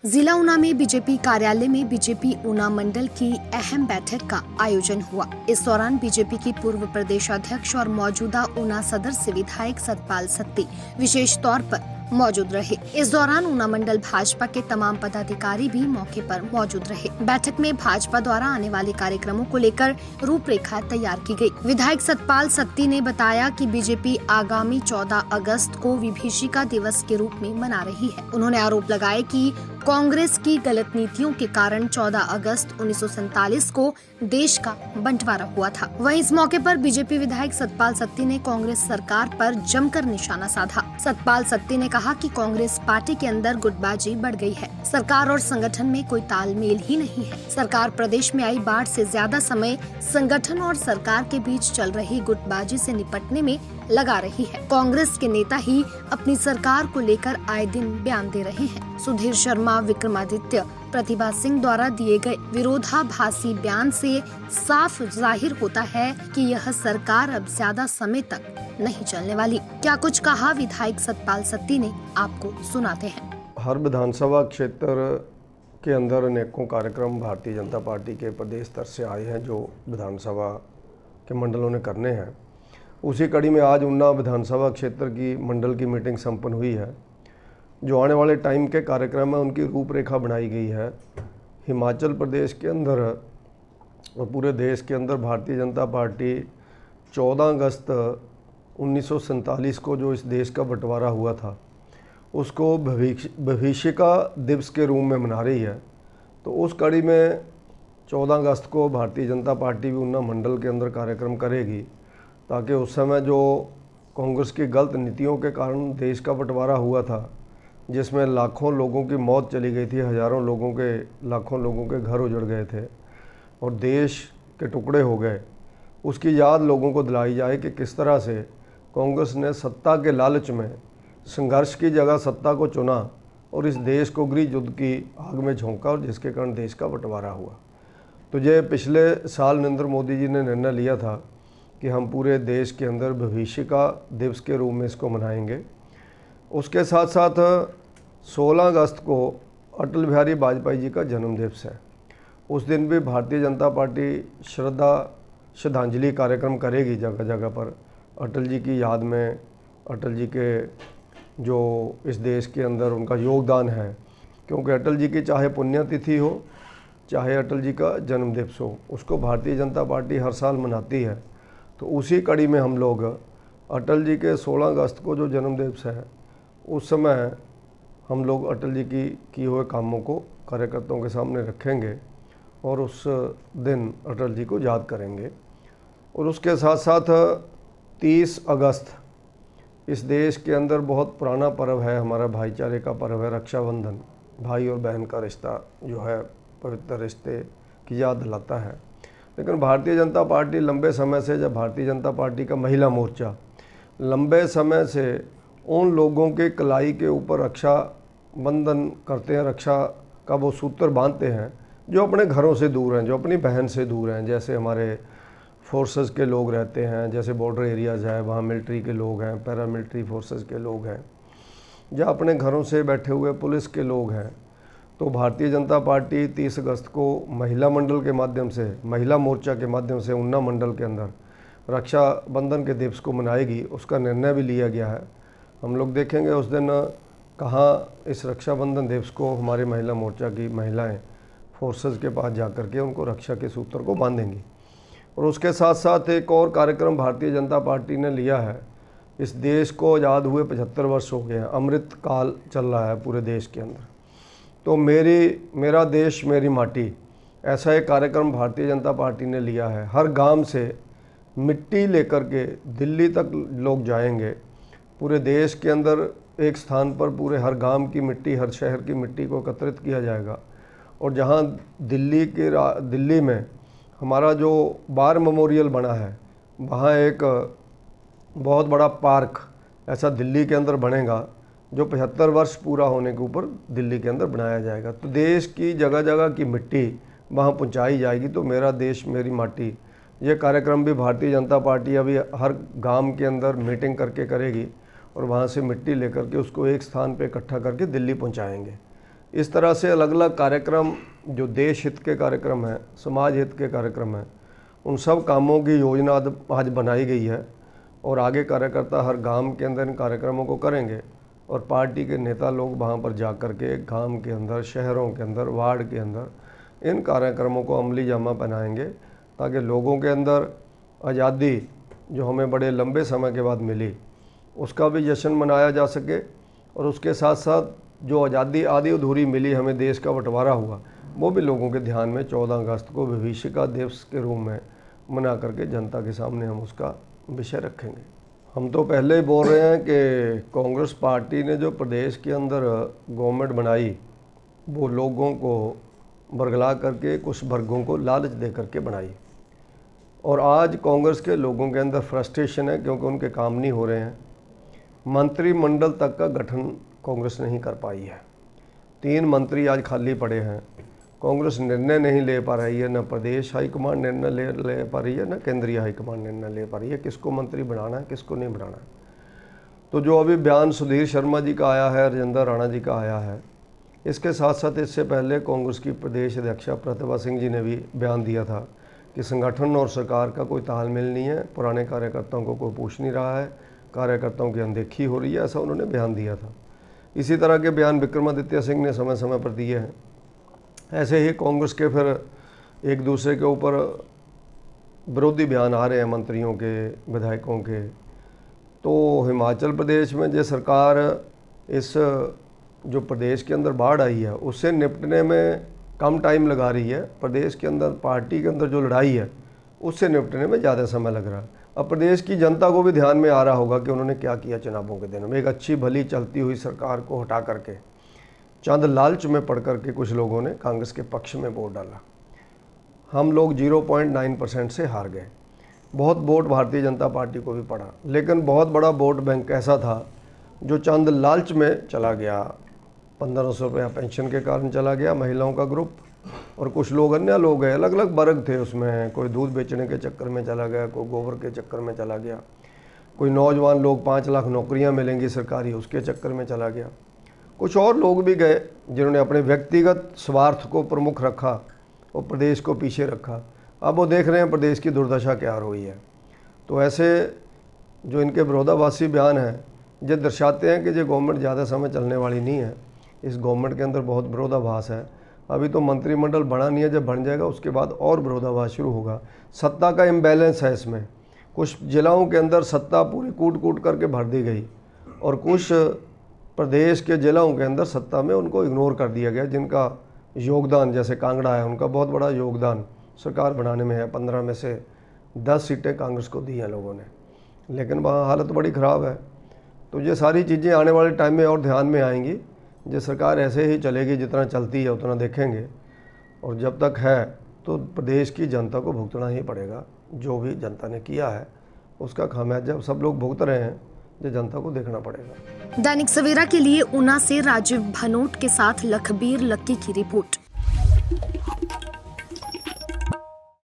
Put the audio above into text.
जिला ऊना में बीजेपी कार्यालय में बीजेपी ऊना मंडल की अहम बैठक का आयोजन हुआ। इस दौरान बीजेपी की पूर्व प्रदेश अध्यक्ष और मौजूदा ऊना सदर से विधायक सतपाल सत्ती विशेष तौर पर मौजूद रहे। इस दौरान ऊना मंडल भाजपा के तमाम पदाधिकारी भी मौके पर मौजूद रहे। बैठक में भाजपा द्वारा आने वाले कार्यक्रमों को लेकर रूपरेखा तैयार की गई। विधायक सतपाल सत्ती ने बताया कि बीजेपी आगामी 14 अगस्त को विभीषिका दिवस के रूप में मना रही है। उन्होंने आरोप लगाए कि कांग्रेस की गलत नीतियों के कारण 14 अगस्त 1947 को देश का बंटवारा हुआ था। वहीं इस मौके पर बीजेपी विधायक सतपाल सत्ती ने कांग्रेस सरकार पर जमकर निशाना साधा। सतपाल सत्ती ने कहा कि कांग्रेस पार्टी के अंदर गुटबाजी बढ़ गई है। सरकार और संगठन में कोई तालमेल ही नहीं है। सरकार प्रदेश में आई बाढ़ से ज्यादा समय संगठन और सरकार के बीच चल रही गुटबाजी से निपटने में लगा रही है। कांग्रेस के नेता ही अपनी सरकार को लेकर आए दिन बयान दे रहे हैं। सुधीर शर्मा, विक्रमादित्य, प्रतिभा सिंह द्वारा दिए गए विरोधाभासी बयान से साफ जाहिर होता है कि यह सरकार अब ज्यादा समय तक नहीं चलने वाली। क्या कुछ कहा विधायक सतपाल सत्ती ने, आपको सुनाते हैं। हर विधानसभा क्षेत्र के अंदर अनेकों कार्यक्रम भारतीय जनता पार्टी के प्रदेश स्तर से आए हैं जो विधानसभा के मंडलों ने करने हैं। उसी कड़ी में आज ऊना विधानसभा क्षेत्र की मंडल की मीटिंग संपन्न हुई है। जो आने वाले टाइम के कार्यक्रम है उनकी रूपरेखा बनाई गई है। हिमाचल प्रदेश के अंदर और पूरे देश के अंदर भारतीय जनता पार्टी 14 अगस्त 1947 को जो इस देश का बंटवारा हुआ था उसको विभीषिका दिवस के रूप में मना रही है। तो उस कड़ी में 14 अगस्त को भारतीय जनता पार्टी भी ऊना मंडल के अंदर कार्यक्रम करेगी ताकि उस समय जो कांग्रेस की गलत नीतियों के कारण देश का बंटवारा हुआ था, जिसमें लाखों लोगों की मौत चली गई थी, लाखों लोगों के घर उजड़ गए थे और देश के टुकड़े हो गए, उसकी याद लोगों को दिलाई जाए कि किस तरह से कांग्रेस ने सत्ता के लालच में संघर्ष की जगह सत्ता को चुना और इस देश को गृह युद्ध की आग में झोंका और जिसके कारण देश का बंटवारा हुआ। तो ये पिछले साल नरेंद्र मोदी जी ने निर्णय लिया था कि हम पूरे देश के अंदर विभीषिका दिवस के रूप में इसको मनाएंगे। उसके साथ साथ 16 अगस्त को अटल बिहारी वाजपेयी जी का जन्म दिवस है। उस दिन भी भारतीय जनता पार्टी श्रद्धांजलि कार्यक्रम करेगी जगह जगह पर अटल जी की याद में। अटल जी के जो इस देश के अंदर उनका योगदान है, क्योंकि अटल जी की चाहे पुण्यतिथि हो चाहे अटल जी का जन्म दिवस हो, उसको भारतीय जनता पार्टी हर साल मनाती है। तो उसी कड़ी में हम लोग अटल जी के 16 अगस्त को जो जन्म दिवस है उस समय हम लोग अटल जी की किए हुए कामों को कार्यकर्ताओं के सामने रखेंगे और उस दिन अटल जी को याद करेंगे। और उसके साथ साथ 30 अगस्त इस देश के अंदर बहुत पुराना पर्व है, हमारा भाईचारे का पर्व है रक्षाबंधन। भाई और बहन का रिश्ता जो है पवित्र रिश्ते की याद दिलाता है। लेकिन भारतीय जनता पार्टी लंबे समय से, जब भारतीय जनता पार्टी का महिला मोर्चा लंबे समय से उन लोगों के कलाई के ऊपर रक्षा बंधन करते हैं, रक्षा का वो सूत्र बांधते हैं जो अपने घरों से दूर हैं, जो अपनी बहन से दूर हैं। जैसे हमारे फोर्सेस के लोग रहते हैं, जैसे बॉर्डर एरियाज़ है वहाँ मिलिट्री के लोग हैं, पैरामिलिट्री फोर्सेस के लोग हैं, या अपने घरों से बैठे हुए पुलिस के लोग हैं। तो भारतीय जनता पार्टी 30 अगस्त को महिला मंडल के माध्यम से, महिला मोर्चा के माध्यम से ऊना मंडल के अंदर रक्षाबंधन के दिवस को मनाएगी। उसका निर्णय भी लिया गया है। हम लोग देखेंगे उस दिन कहाँ इस रक्षाबंधन दिवस को हमारे महिला मोर्चा की महिलाएं फोर्सेस के पास जा कर के उनको रक्षा के सूत्र को बांधेंगी। और उसके साथ साथ एक और कार्यक्रम भारतीय जनता पार्टी ने लिया है। इस देश को आज़ाद हुए 75 वर्ष हो गए हैं, अमृत काल चल रहा है पूरे देश के अंदर। तो मेरा देश मेरी माटी, ऐसा एक कार्यक्रम भारतीय जनता पार्टी ने लिया है। हर गांव से मिट्टी लेकर के दिल्ली तक लोग जाएंगे। पूरे देश के अंदर एक स्थान पर पूरे हर गांव की मिट्टी, हर शहर की मिट्टी को एकत्रित किया जाएगा। और जहां दिल्ली में हमारा जो वार मेमोरियल बना है, वहाँ एक बहुत बड़ा पार्क ऐसा दिल्ली के अंदर बनेगा जो 75 वर्ष पूरा होने के ऊपर दिल्ली के अंदर बनाया जाएगा। तो देश की जगह जगह की मिट्टी वहाँ पहुँचाई जाएगी। तो मेरा देश मेरी माटी, ये कार्यक्रम भी भारतीय जनता पार्टी अभी हर गांव के अंदर मीटिंग करके करेगी और वहाँ से मिट्टी लेकर के उसको एक स्थान पे इकट्ठा करके दिल्ली पहुँचाएंगे। इस तरह से अलग अलग कार्यक्रम जो देश हित के कार्यक्रम हैं, समाज हित के कार्यक्रम हैं, उन सब कामों की योजना आज बनाई गई है और आगे कार्यकर्ता हर गांव के अंदर इन कार्यक्रमों को करेंगे और पार्टी के नेता लोग वहां पर जा कर के गांव के अंदर, शहरों के अंदर, वार्ड के अंदर इन कार्यक्रमों को अमली जामा पहनाएंगे ताकि लोगों के अंदर आज़ादी जो हमें बड़े लंबे समय के बाद मिली उसका भी जश्न मनाया जा सके और उसके साथ साथ जो आज़ादी आधी अधूरी मिली, हमें देश का बंटवारा हुआ, वो भी लोगों के ध्यान में 14 अगस्त को विभीषिका दिवस के रूप में मना करके जनता के सामने हम उसका विषय रखेंगे। हम तो पहले ही बोल रहे हैं कि कांग्रेस पार्टी ने जो प्रदेश के अंदर गवर्नमेंट बनाई वो लोगों को बरगला करके कुछ वर्गों को लालच दे करके बनाई और आज कांग्रेस के लोगों के अंदर फ्रस्ट्रेशन है क्योंकि उनके काम नहीं हो रहे हैं। मंत्रिमंडल तक का गठन कांग्रेस नहीं कर पाई है। 3 मंत्री आज खाली पड़े हैं। कांग्रेस निर्णय नहीं ले पा रही है, न प्रदेश हाईकमान निर्णय ले पा रही है, न केंद्रीय हाईकमान निर्णय ले पा रही है किसको मंत्री बनाना है, किसको नहीं बनाना है। तो जो अभी बयान सुधीर शर्मा जी का आया है, राजेंद्र राणा जी का आया है, इसके साथ साथ इससे पहले कांग्रेस की प्रदेश अध्यक्षा प्रतिभा सिंह जी ने भी बयान दिया था कि संगठन और सरकार का कोई तालमेल नहीं है, पुराने कार्यकर्ताओं को कोई पूछ नहीं रहा है, कार्यकर्ताओं की अनदेखी हो रही है, ऐसा उन्होंने बयान दिया था। इसी तरह के बयान विक्रमादित्य सिंह ने समय समय पर दिए हैं। ऐसे ही कांग्रेस के फिर एक दूसरे के ऊपर विरोधी बयान आ रहे हैं मंत्रियों के, विधायकों के। तो हिमाचल प्रदेश में जो सरकार इस जो प्रदेश के अंदर बाढ़ आई है उससे निपटने में कम टाइम लगा रही है, प्रदेश के अंदर पार्टी के अंदर जो लड़ाई है उससे निपटने में ज़्यादा समय लग रहा है। अब प्रदेश की जनता को भी ध्यान में आ रहा होगा कि उन्होंने क्या किया चुनावों के दिनों में। एक अच्छी भली चलती हुई सरकार को हटा करके चंद लालच में पड़ करके कुछ लोगों ने कांग्रेस के पक्ष में वोट डाला। हम लोग 0.9% से हार गए। बहुत वोट भारतीय जनता पार्टी को भी पड़ा, लेकिन बहुत बड़ा वोट बैंक ऐसा था जो चंद लालच में चला गया। 1500 रुपया पेंशन के कारण चला गया महिलाओं का ग्रुप, और कुछ लोग अन्य लोग हैं, अलग अलग वर्ग थे उसमें। कोई दूध बेचने के चक्कर में चला गया, कोई गोबर के चक्कर में चला गया, कोई नौजवान लोग 5 लाख नौकरियां मिलेंगी सरकारी उसके चक्कर में चला गया। कुछ और लोग भी गए जिन्होंने अपने व्यक्तिगत स्वार्थ को प्रमुख रखा और प्रदेश को पीछे रखा। अब वो देख रहे हैं प्रदेश की दुर्दशा क्या हो रही है। तो ऐसे जो इनके विरोधाभासी बयान हैं ये दर्शाते हैं कि ये गवर्नमेंट ज़्यादा समय चलने वाली नहीं है। इस गवर्नमेंट के अंदर बहुत विरोधाभास है। अभी तो मंत्रिमंडल बना नहीं है, जब बन जाएगा उसके बाद और विरोधाभास शुरू होगा। सत्ता का इम्बैलेंस है इसमें। कुछ जिलों के अंदर सत्ता पूरी कूट कूट करके भर दी गई और कुछ प्रदेश के जिलों के अंदर सत्ता में उनको इग्नोर कर दिया गया, जिनका योगदान, जैसे कांगड़ा है, उनका बहुत बड़ा योगदान सरकार बनाने में है। 15 में से 10 सीटें कांग्रेस को दी हैं लोगों ने, लेकिन वहाँ हालत बड़ी ख़राब है। तो ये सारी चीज़ें आने वाले टाइम में और ध्यान में आएंगी। ये सरकार ऐसे ही चलेगी, जितना चलती है उतना देखेंगे, और जब तक है तो प्रदेश की जनता को भुगतना ही पड़ेगा। जो भी जनता ने किया है उसका खामियाजा सब लोग भुगत रहे हैं, जो जनता को देखना पड़ेगा। दैनिक सवेरा के लिए ऊना से राजीव भनोट के साथ लखबीर लक्की की रिपोर्ट।